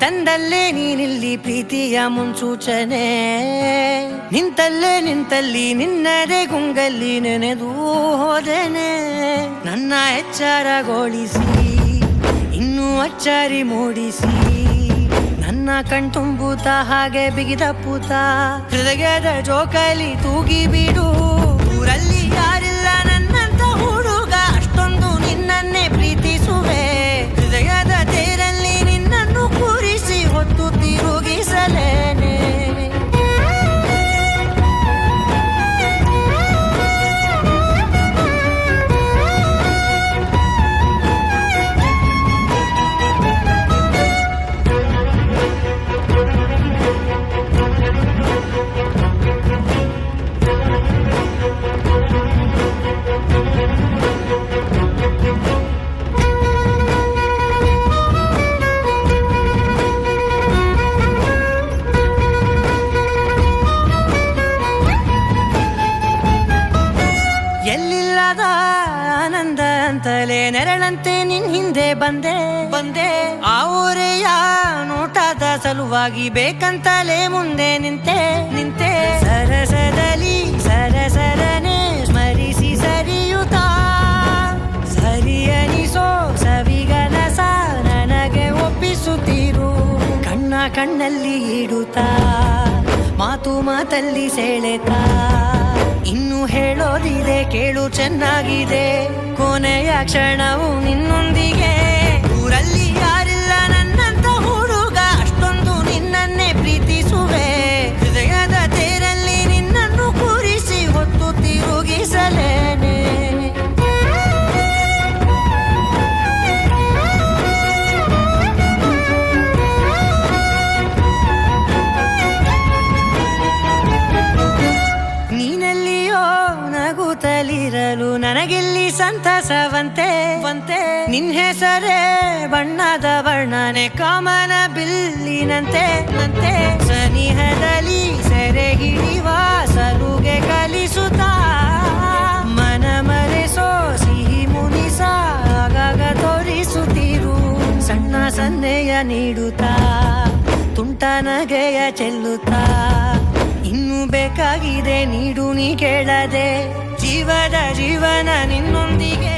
ತಂದಲ್ಲೇ ನೀನಿಲ್ಲಿ ಪ್ರೀತಿಯ ಮುನ್ಸೂಚನೆ. ನಿಂತಲ್ಲಿ ನಿನ್ನದೇ ಗುಂಗಲ್ಲಿ ನೆನೆದು ಹೋದೆನೆ. ನನ್ನ ಎಚ್ಚರಗೊಳಿಸಿ ಇನ್ನೂ ಅಚ್ಚರಿ ಮೂಡಿಸಿ, ನನ್ನ ಕಣ್ತುಂಬುತ್ತ ಹಾಗೆ ಬಿಗಿದಪ್ಪುತ್ತ ಹೃದಯದ ಜೋಕಾಲಿ ತೂಗಿ ಬಿಡು. ಊರಲ್ಲಿ ಯಾರಿಲ್ಲ ನನ್ನಂತ ಹುಡುಗ, ಅಷ್ಟೊಂದು ನಿನ್ನನ್ನೇ ಪ್ರೀತಿಸುವೆ. ಹೃದಯದ ತೇರಲ್ಲಿ ನಿನ್ನನ್ನು ಕೂರಿಸಿ ಹೊತ್ತು ತಿರುಗಿಸಲೇನೆ. ಎಲ್ಲಿಲ್ಲದ ಆನಂದ ಅಂತಲೇ ನೆರಳಂತೆ ನಿನ್ ಹಿಂದೆ ಬಂದೆ. ಆ ಊರೆಯ ನೋಟದ ಸಲುವಾಗಿ ಬೇಕಂತಲೇ ಮುಂದೆ ನಿಂತೆ. ಸರಸದಲ್ಲಿ ಸರಸರನೆ ಸ್ಮರಿಸಿ ಸರಿಯುತ್ತ, ಸರಿಯನಿಸೋ ಸವಿಗನಸ ನನಗೆ ಒಪ್ಪಿಸುತ್ತೀರು. ಕಣ್ಣಲ್ಲಿ ಇಡುತ್ತಾ ಮಾತಲ್ಲಿ ಸೆಳೆತಾ, ಇನ್ನು ಹೇಳೋದಿದೆ ಕೇಳು ಚೆನ್ನಾಗಿದೆ. ಕೊನೆಯ ಕ್ಷಣವು ನಿನ್ನೊಂದಿಗೆ. ಊರಲ್ಲಿ ಯಾರಿಲ್ಲ ನನ್ನಂತ ಹುಡುಗ, ಅಷ್ಟೊಂದು ನಿನ್ನನ್ನೇ ಪ್ರೀತಿಸುವೆ. ಹೃದಯದ ತೇರಲ್ಲಿ ನಿನ್ನನ್ನು ಕೂರಿಸಿ ಹೊತ್ತು ತಿರುಗಿಸಲೇನೆ. ನಗುತ್ತಲಿರಲು ನನಗಿಲ್ಲಿ ಸಂತಸವಂತೆ. ನಿನ್ ಹೆಸರೇ ಬಣ್ಣದ ವರ್ಣನೆ ಕಾಮನ ಬಿಲ್ಲಿನಂತೆ. ಸನಿಹದಲ್ಲಿ ಸೆರೆ ಹಿಡಿಯುವ ಸಲುಗೆ ಕಲಿಸುತ್ತಾ, ಮನ ಮರೆಸೋ ಸಿಹಿ ಮುನಿಸ ಆಗಾಗ ತೋರಿಸುತ್ತಿರು. ಸಣ್ಣ ಸನ್ನೆಯ ನೀಡುತ್ತಾ ತುಂಟ ನಗೆಯ ಚೆಲ್ಲುತ್ತಾ, ಇನ್ನು ಬೇಕಾಗಿದೆ ನೀಡು ನೀ ಕೇಳದೆ. ಜೀವನ ನಿನ್ನೊಂದಿಗೆ.